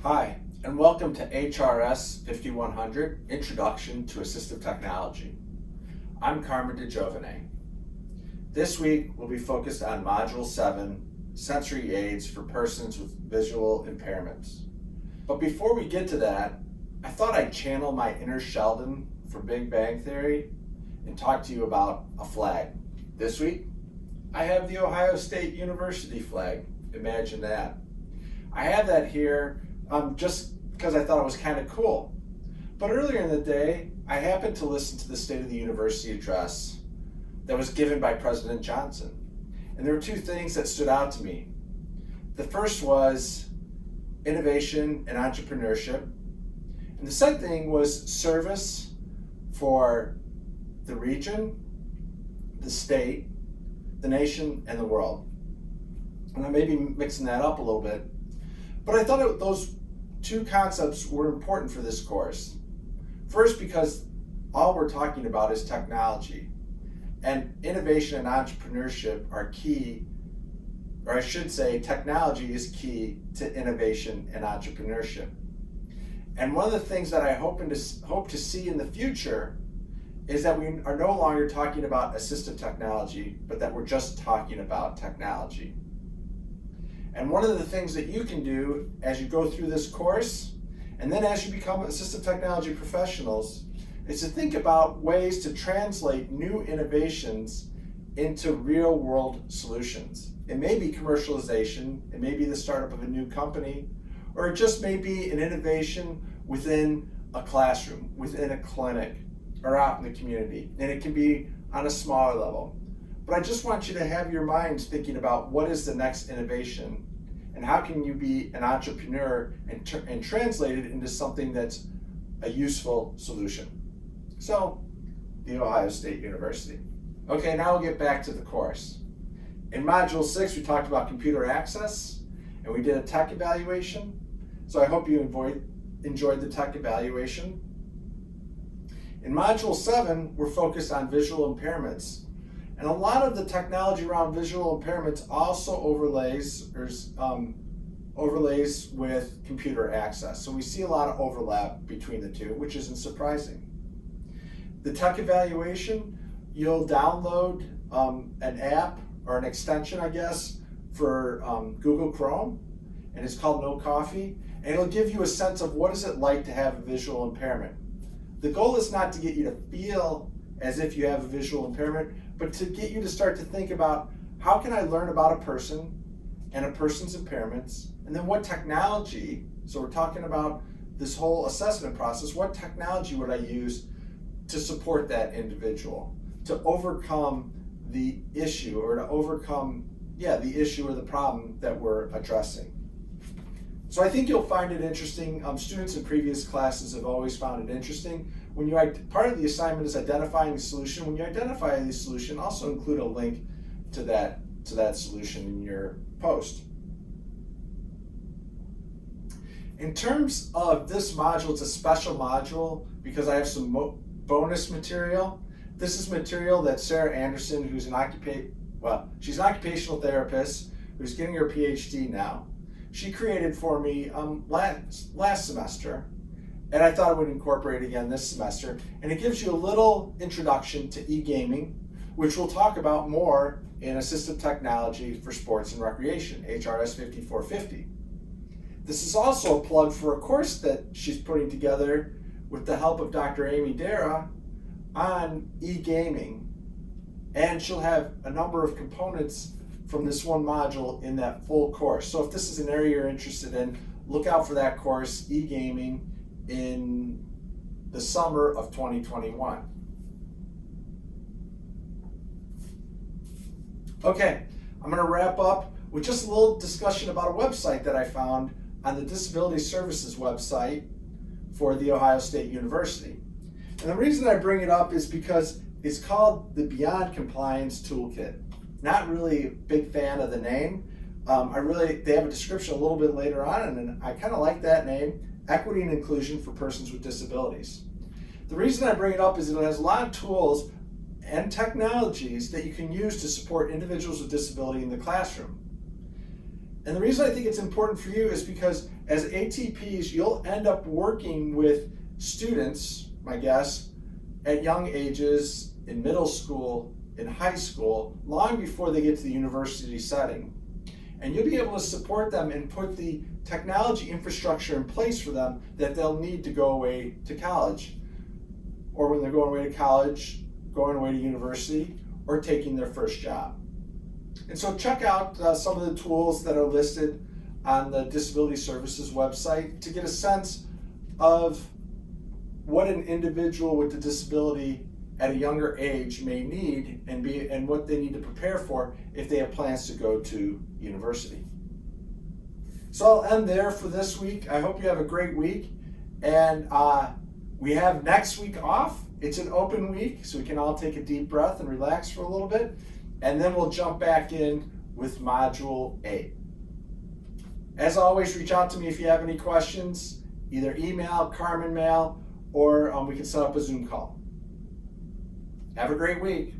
Hi, and welcome to HRS 5100, Introduction to Assistive Technology. I'm Carmen DeGiovane. This week we'll be focused on Module 7, Sensory Aids for Persons with Visual Impairments. But before we get to that, I thought I'd channel my inner Sheldon from Big Bang Theory and talk to you about a flag. This week, I have the Ohio State University flag. Imagine that. I have that here just because I thought it was kind of cool. But earlier in the day, I happened to listen to the State of the University address that was given by President Johnson. And there were two things that stood out to me. The first was innovation and entrepreneurship. And the second thing was service for the region, the state, the nation, and the world. And I may be mixing that up a little bit. But I thought those two concepts were important for this course. First, because all we're talking about is technology. And innovation and entrepreneurship are key, or I should say technology is key to innovation and entrepreneurship. And one of the things that I hope to see in the future is that we are no longer talking about assistive technology, but that we're just talking about technology. And one of the things that you can do as you go through this course, and then as you become assistive technology professionals, is to think about ways to translate new innovations into real world solutions. It may be commercialization, it may be the startup of a new company, or it just may be an innovation within a classroom, within a clinic, or out in the community. And it can be on a smaller level. But I just want you to have your minds thinking about what is the next innovation and how can you be an entrepreneur and translate it into something that's a useful solution. So, the Ohio State University. Okay, now we'll get back to the course. In Module 6, we talked about computer access and we did a tech evaluation. So I hope you enjoyed the tech evaluation. In Module 7, we're focused on visual impairments. And a lot of the technology around visual impairments also overlays with computer access. So we see a lot of overlap between the two, which isn't surprising. The tech evaluation, you'll download an app or an extension, I guess, for Google Chrome, and it's called No Coffee, and it'll give you a sense of what is it like to have a visual impairment. The goal is not to get you to feel as if you have a visual impairment, but to get you to start to think about how can I learn about a person and a person's impairments, and then what technology, so we're talking about this whole assessment process, what technology would I use to support that individual, to overcome the issue or to overcome, the issue or the problem that we're addressing. So I think you'll find it interesting. Students in previous classes have always found it interesting. Part of the assignment is identifying the solution. When you identify the solution, also include a link to that solution in your post. In terms of this module, it's a special module because I have some bonus material. This is material that Sarah Anderson, who's she's an occupational therapist who's getting her PhD now. She created for me last semester, and I thought I would incorporate again this semester. And it gives you a little introduction to e-gaming, which we'll talk about more in assistive technology for sports and recreation, HRS 5450. This is also a plug for a course that she's putting together with the help of Dr. Amy Dara on e-gaming, and she'll have a number of components from this one module in that full course. So if this is an area you're interested in, look out for that course, e-gaming, in the summer of 2021. Okay, I'm going to wrap up with just a little discussion about a website that I found on the Disability Services website for The Ohio State University. And the reason I bring it up is because it's called the Beyond Compliance Toolkit. Not really a big fan of the name. They have a description a little bit later on, and I kind of like that name, Equity and Inclusion for Persons with Disabilities. The reason I bring it up is it has a lot of tools and technologies that you can use to support individuals with disability in the classroom. And the reason I think it's important for you is because as ATPs, you'll end up working with students, my guess, at young ages, in middle school, in high school, long before they get to the university setting. And you'll be able to support them and put the technology infrastructure in place for them that they'll need to go away to college, or when they're going away to college, going away to university, or taking their first job. And so check out some of the tools that are listed on the Disability Services website to get a sense of what an individual with a disability at a younger age may need and what they need to prepare for if they have plans to go to university. So I'll end there for this week. I hope you have a great week, and we have next week off. It's an open week, so we can all take a deep breath and relax for a little bit, and then we'll jump back in with Module 8. As always, reach out to me if you have any questions, either email, Carmen mail, or we can set up a Zoom call. Have a great week.